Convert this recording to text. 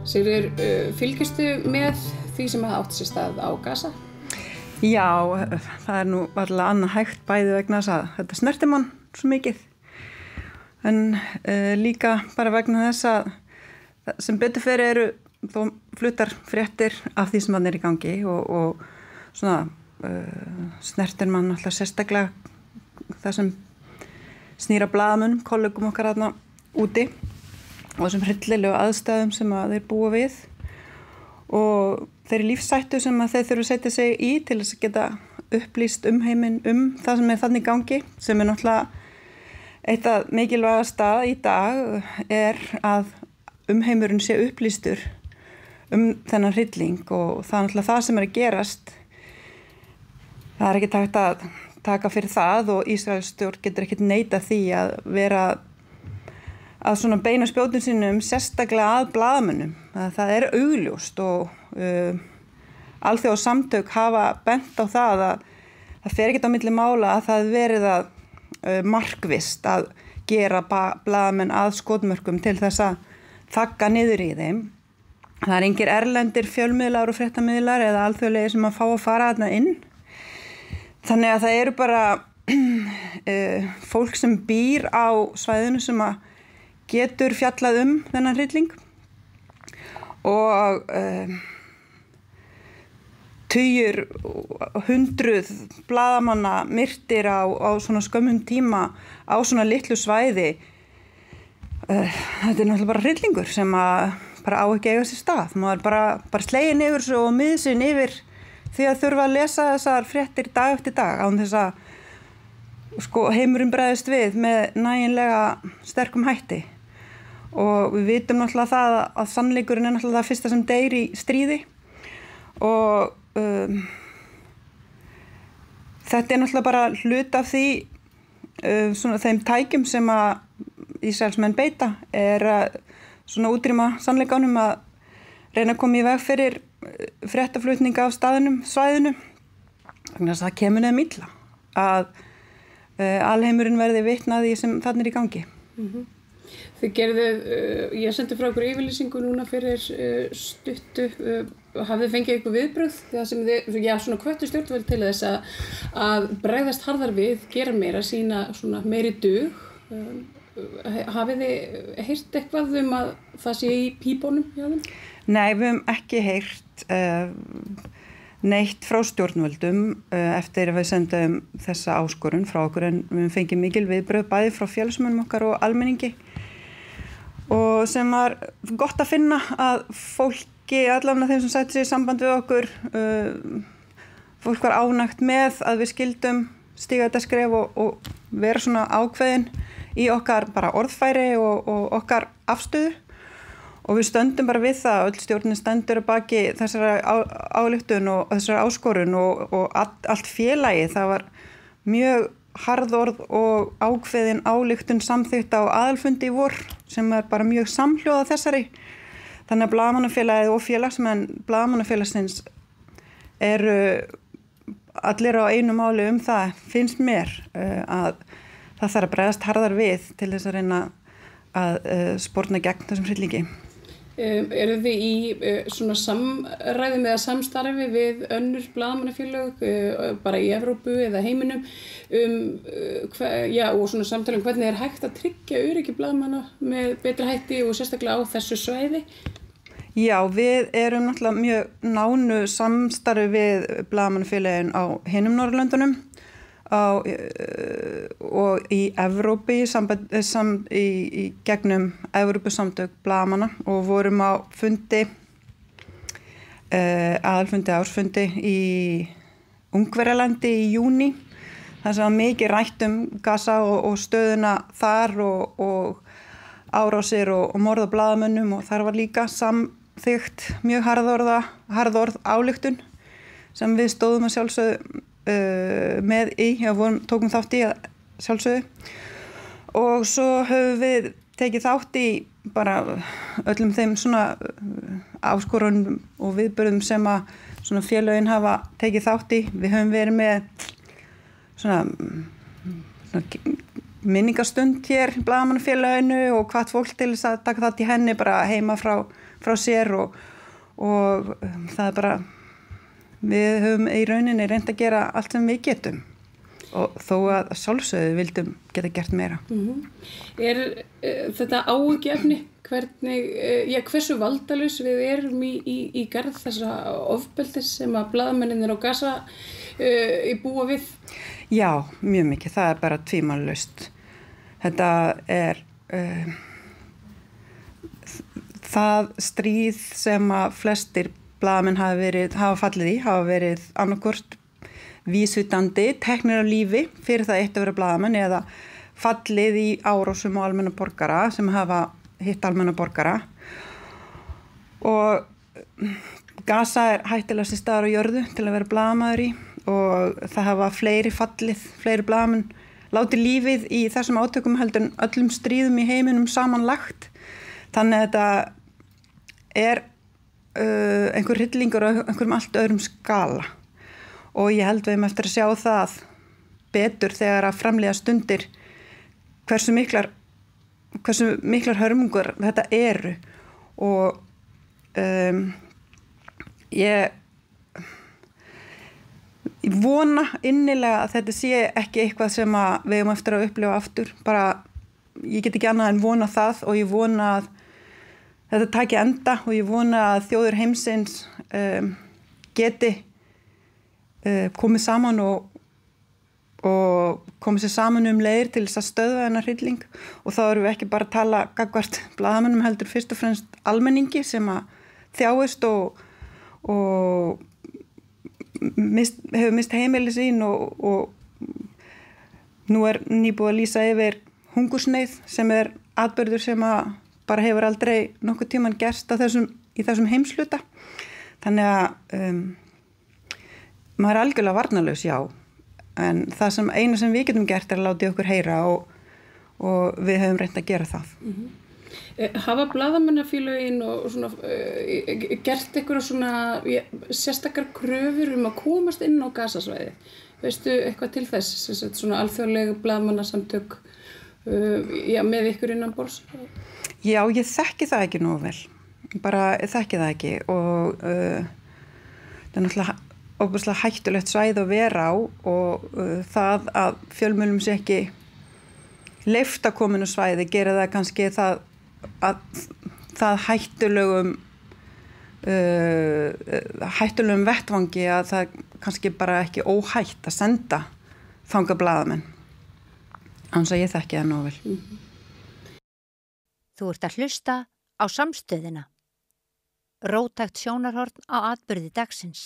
Sigríður, fylgistu með því sem átti sér stað á Gaza? Já, það nú varlega annað hægt bæði vegna þess að þetta snertir mann svo mikið. En líka bara vegna þess að sem betur fyrir eru þó fluttar fréttir af því sem hann í gangi og svona snertir mann alltaf sérstaklega það sem snýra blaðamönnum, kollegum okkar þarna úti og þessum hryllilegu aðstæðum sem að þeir búa við og þeirri lífshættu sem að þeir þurfa að setja sig í til þess að geta upplýst heiminn það sem þannig í gangi sem náttúrulega eitt af mikilvægasta í dag að heimurinn sé upplýstur þennan hrylling og það náttúrulega það sem að gerast það ekki takt að taka fyrir það og Ísraelsstjórn getur ekkert neitað því að vera að svona beina spjótum sínum sérstaklega að blaðamönnum. Það augljóst og alþjóðasamtök hafa bent á það að það fer ekkert á milli mála að það verið að markvisst að gera blaðamenn að skotmörkum til þess að þagga niður í þeim. Það engir erlendir fjölmiðlar og fréttamiðlar eða alþjóðlegir sem að fá að fara þarna inn. Þannig að það eru bara fólk sem býr á svæðinu sem að getur fjallað þennan hrylling og tugir, hundruð blaðamanna myrtir á svona skömmum tíma á svona litlu svæði. Þetta náttúrulega bara hryllingur sem að bara á ekki eiga sér stað. Maður bara slegin yfir svo og miðsinn yfir því að þurfa að lesa þessar fréttir dag eftir dag án þess að heimurinn bregðist við með nægilega sterkum hætti. Og við vitum náttúrulega það að sannleikurinn náttúrulega það fyrsta sem deyr í stríði og þetta náttúrulega bara hluti af því svona þeim tækjum sem að Ísraelsmenn beita að svona útrýma sannleikanum að reyna að koma í veg fyrir fréttaflutninga af svæðinu þannig að það kemur neðum illa að alheimurinn verði vitni að því sem þarna í gangi. Þið gerðuð, ég sendi frá ykkur yfirlýsingu núna fyrir stuttu, hafið þið fengið ykkur viðbrögð það sem þið, svona hvöttu stjórnvöld til þess að bregðast harðar við, gera meira, sýna svona meiri dug. Hafið þið heyrt eitthvað að það sé í pípunum hjá þeim? Nei, við höfum ekki heyrt neitt frá stjórnvöldum eftir að við sendum þessa áskorun frá okkur en við höfum fengið mikil viðbrögð bæði frá félagsmönnum okkar og almenningi og sem var gott að finna að fólki, allavega þeim sem sætti sig í samband við okkur fólk var ánægt með að við skildum stíga þetta skref og vera svona ákveðin í okkar bara orðfæri og okkar afstöðu og við stöndum bara við það, öll stjórnin stendur að baki þessari ályktun og þessari áskorun og allt félagið, það var mjög harðorð og ákveðin ályktun samþykkt á aðalfundi í vor sem bara mjög samhljóða þessari. Þannig að blaðamannafélagið og félagsmenn blaðamannafélagsins eru allir á einu máli það, finnst mér að það þarf að bregðast harðar við til þess að reyna að sporna gegn þessum hryllingi. Eru þið í svona samræðum eða samstarfi við önnur blaðamannafélög bara í Evrópu eða heiminum og svona samtalum hvernig hægt að tryggja öryggi blaðamanna með betri hætti og sérstaklega á þessu svæði? Já, við erum náttúrulega mjög nánu samstarfi við blaðamannafélögin á hinum Norðurlöndunum og í Evrópu í gegnum Evrópusamtök blaðamanna og vorum á fundi aðalfundi ársfundi í Ungverjalandi í júní þar sem var mikið rætt Gaza og stöðuna þar og árásir og morð á blaðamönnum og þar var líka samþykkt mjög harðorð ályktun sem við stóðum að sjálfsögðu með í, tókum þátt í að sjálfsögðu og svo höfum við tekið þátt í bara öllum þeim svona áskorunum og viðburðum sem að svona félögin hafa tekið þátt í. Við höfum verið með svona minningastund hér í Blaðamannafélaginu og hvatt fólk til þess að taka þátt í henni bara heima frá sér og það bara, við höfum í rauninni reynt að gera allt sem við getum og þó að sjálfsögðu vildum geta gert meira. Þetta áhyggjuefni hversu valdalaus við erum í garð þessa ofbeldis sem að blaðamennirnir á Gaza búa við? Já, mjög mikið, það er bara tvímælalaust. Þetta er það stríð sem að flestir blaðamenn hafa fallið í, hafa verið annarkvort vísvitandi, teknir á lífi fyrir það eitt að vera blaðamenn eða fallið í árásum á almenna borgara sem hafa hitt almenna borgara og Gaza er hættulegasti staður á jörðu til að vera blaðamaður í og það hafa fleiri blaðamenn látið lífið í þessum átökum heldur en öllum stríðum í heiminum samanlagt. Þannig að þetta er einhver hryllingur á einhverjum allt öðrum skala og ég held við erum eftir að sjá það betur þegar að framleiða stundir hversu miklar hörmungur þetta eru og ég vona innilega að þetta sé ekki eitthvað sem að við erum eftir að upplifa aftur, bara ég get ekki annað en vona það og ég vona að þetta taki enda og ég vona að þjóðir heimsins geti komið saman og komið sér saman leiðir til þess að stöðva þennan hrylling og þá erum við ekki bara að tala gagnvart blaðamönnum heldur fyrst og fremst almenningi sem að þjáist og hefur mist heimili sín og nú er nýbúið að lýsa yfir hungursneyð sem er atburður sem að bara hefur aldrei nokkuð tíman gerst í þessum heimsluta. Þannig að maður er algjörlega varnarlaus, já, en það sem eina sem við getum gert er að láta okkur heyra og við höfum reynt að gera það. Hafa blaðamannafélögin og svona gert einhverja svona sérstakar kröfur að komast inn á Gazasvæði? Veistu eitthvað til þess, svona alþjóðleg blaðamannasamtök með ykkur innan borðs? Já, ég þekki það ekki nógu vel. Ég þekki það ekki og það er náttúrulega ofboðslega hættulegt svæði að vera á og það að fjölmiðlum sé ekki leyft að koma inn á svæði gera það kannski það hættulegum vettvangi að það kannski bara ekki óhætt að senda þangað blaðamenn. Annars að ég þekki það nógu vel. Þú ert að hlusta á Samstöðina. Róttækt sjónarhorn á atburði dagsins.